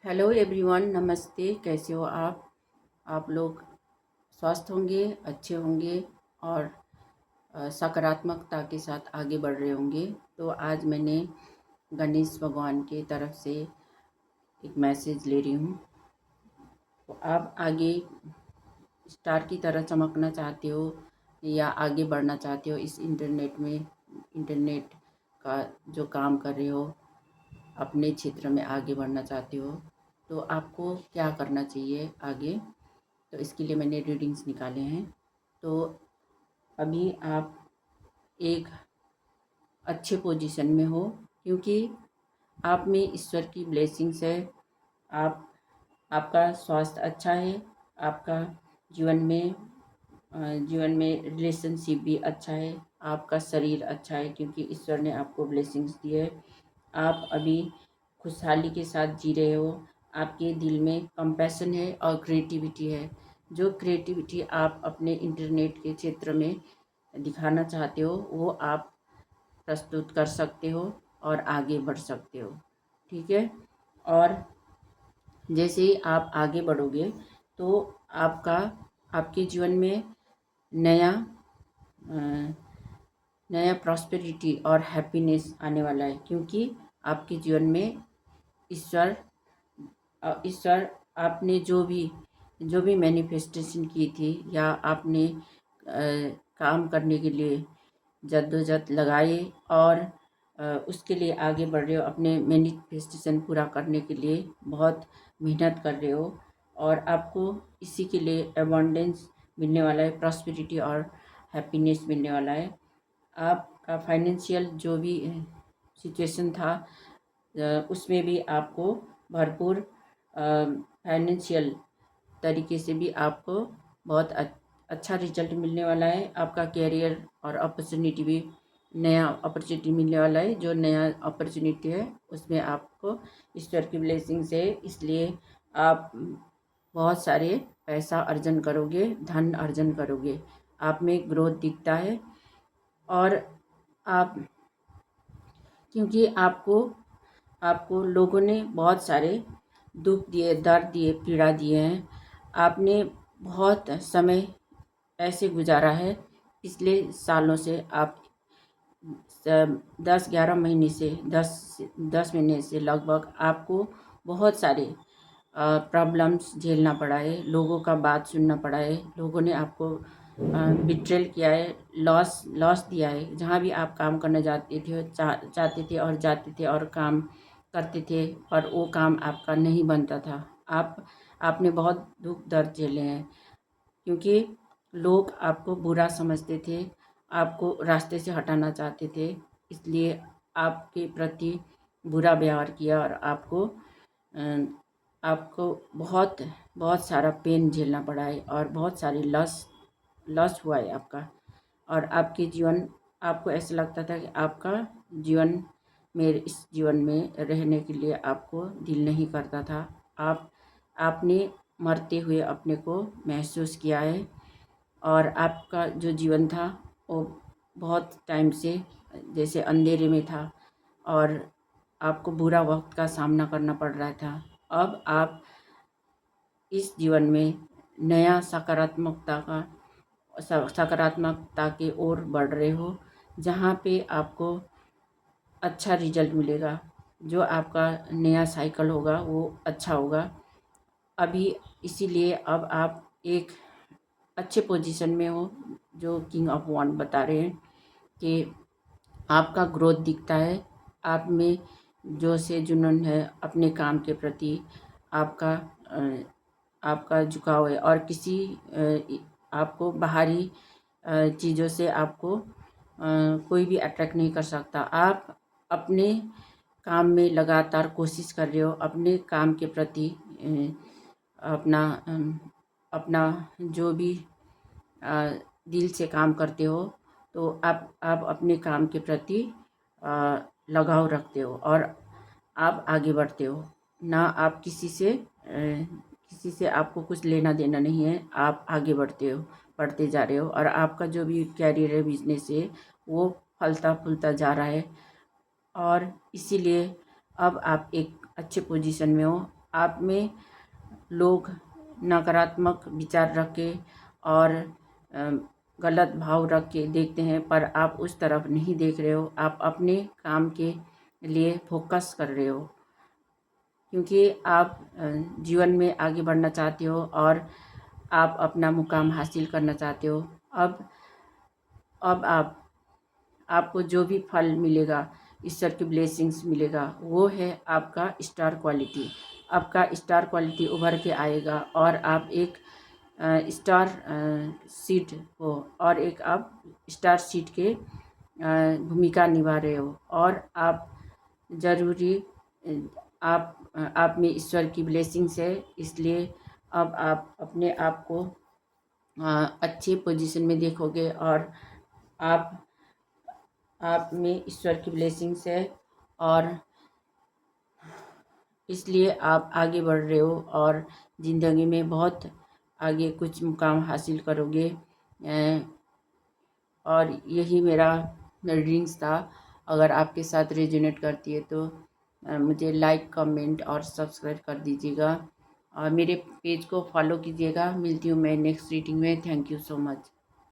Hello everyone, नमस्ते। कैसे हो आप लोग स्वस्थ होंगे, अच्छे होंगे और सकारात्मकता के साथ आगे बढ़ रहे होंगे। तो आज मैंने गणेश भगवान की तरफ से एक मैसेज ले रही हूँ। तो आप आगे स्टार की तरह चमकना चाहते हो या आगे बढ़ना चाहते हो इस इंटरनेट का जो काम कर रहे हो, अपने क्षेत्र में आगे बढ़ना चाहते हो, तो आपको क्या करना चाहिए आगे। तो इसके लिए मैंने रीडिंग्स निकाले हैं। तो अभी आप एक अच्छे पोजीशन में हो, क्योंकि आप में ईश्वर की ब्लेसिंग्स है। आप आपका स्वास्थ्य अच्छा है, आपका जीवन में रिलेशनशिप भी अच्छा है, आपका शरीर अच्छा है, क्योंकि ईश्वर ने आपको ब्लेसिंग्स दी है। आप अभी खुशहाली के साथ जी रहे हो। आपके दिल में कंपैशन है और क्रिएटिविटी है। जो क्रिएटिविटी आप अपने इंटरनेट के क्षेत्र में दिखाना चाहते हो, वो आप प्रस्तुत कर सकते हो और आगे बढ़ सकते हो। ठीक है। और जैसे ही आप आगे बढ़ोगे तो आपके जीवन में नया नया प्रॉस्पेरिटी और हैप्पीनेस आने वाला है, क्योंकि आपके जीवन में ईश्वर ईश्वर आपने जो भी मैनिफेस्टेशन की थी या आपने काम करने के लिए जद्दोजहद लगाए और उसके लिए आगे बढ़ रहे हो, अपने मैनिफेस्टेशन पूरा करने के लिए बहुत मेहनत कर रहे हो और आपको इसी के लिए अबंडेंस मिलने वाला है, प्रॉस्पेरिटी और हैप्पीनेस मिलने वाला है। आपका फाइनेंशियल जो भी सिचुएशन था, उसमें भी आपको भरपूर फाइनेंशियल तरीके से भी आपको बहुत अच्छा रिजल्ट मिलने वाला है। आपका कैरियर और अपॉर्चुनिटी भी नया अपॉर्चुनिटी मिलने वाला है। जो नया अपॉर्चुनिटी है उसमें आपको ईश्वर की ब्लेसिंग्स है, इसलिए आप बहुत सारे पैसा अर्जन करोगे, धन अर्जन करोगे। आप में ग्रोथ दिखता है और आप क्योंकि आपको लोगों ने बहुत सारे दुख दिए, दर्द दिए, पीड़ा दिए हैं। आपने बहुत समय ऐसे गुजारा है। पिछले सालों से आप 10-11 महीने से 10 महीने से लगभग आपको बहुत सारे प्रॉब्लम्स झेलना पड़ा है। लोगों का बात सुनना पड़ा है। लोगों ने आपको बिट्रेल किया है, लॉस दिया है। जहाँ भी आप काम करने चाहते थे और जाते थे और काम करते थे, पर वो काम आपका नहीं बनता था। आपने बहुत दुख दर्द झेले हैं, क्योंकि लोग आपको बुरा समझते थे, आपको रास्ते से हटाना चाहते थे, इसलिए आपके प्रति बुरा व्यवहार किया और आपको बहुत बहुत सारा पेन झेलना पड़ा है और बहुत सारी लॉस हुआ है आपका। और आपको ऐसा लगता था कि आपका जीवन इस जीवन में रहने के लिए आपको दिल नहीं करता था। आपने मरते हुए अपने को महसूस किया है और आपका जो जीवन था वो बहुत टाइम से जैसे अंधेरे में था और आपको बुरा वक्त का सामना करना पड़ रहा था। अब आप इस जीवन में नया सकारात्मकता की ओर बढ़ रहे हो, जहाँ पे आपको अच्छा रिजल्ट मिलेगा। जो आपका नया साइकिल होगा वो अच्छा होगा। अभी इसीलिए अब आप एक अच्छे पोजीशन में हो। जो किंग ऑफ वांड बता रहे हैं कि आपका ग्रोथ दिखता है। आप में जो से जुनून है अपने काम के प्रति, आपका आपका झुकाव है और आपको बाहरी चीज़ों से आपको कोई भी अट्रैक्ट नहीं कर सकता। आप अपने काम में लगातार कोशिश कर रहे हो, अपने काम के प्रति अपना जो भी दिल से काम करते हो, तो आप अपने काम के प्रति लगाव रखते हो और आप आगे बढ़ते हो। ना आप किसी से आपको कुछ लेना देना नहीं है। आप आगे बढ़ते जा रहे हो और आपका जो भी कैरियर है, बिजनेस है, वो फलता फूलता जा रहा है और इसीलिए अब आप एक अच्छे पोजीशन में हो। आप में लोग नकारात्मक विचार रख के और गलत भाव रख के देखते हैं, पर आप उस तरफ नहीं देख रहे हो। आप अपने काम के लिए फोकस कर रहे हो, क्योंकि आप जीवन में आगे बढ़ना चाहते हो और आप अपना मुकाम हासिल करना चाहते हो। अब आपको जो भी फल मिलेगा, ईश्वर की ब्लेसिंग्स मिलेगा, वो है आपका स्टार क्वालिटी। आपका स्टार क्वालिटी उभर के आएगा और आप एक स्टार सीड हो, और एक आप स्टार सीड के भूमिका निभा रहे हो। और आप ज़रूरी आप में ईश्वर की ब्लेसिंग्स है, इसलिए अब आप अपने आप को अच्छी पोजीशन में देखोगे और आप में ईश्वर की ब्लेसिंग्स है, और इसलिए आप आगे बढ़ रहे हो और ज़िंदगी में बहुत आगे कुछ मुकाम हासिल करोगे। और यही मेरा रीडिंग्स था। अगर आपके साथ रेजोनेट करती है तो मुझे लाइक, कमेंट और सब्सक्राइब कर दीजिएगा, और मेरे पेज को फॉलो कीजिएगा। मिलती हूँ मैं नेक्स्ट रीडिंग में। Thank you so much.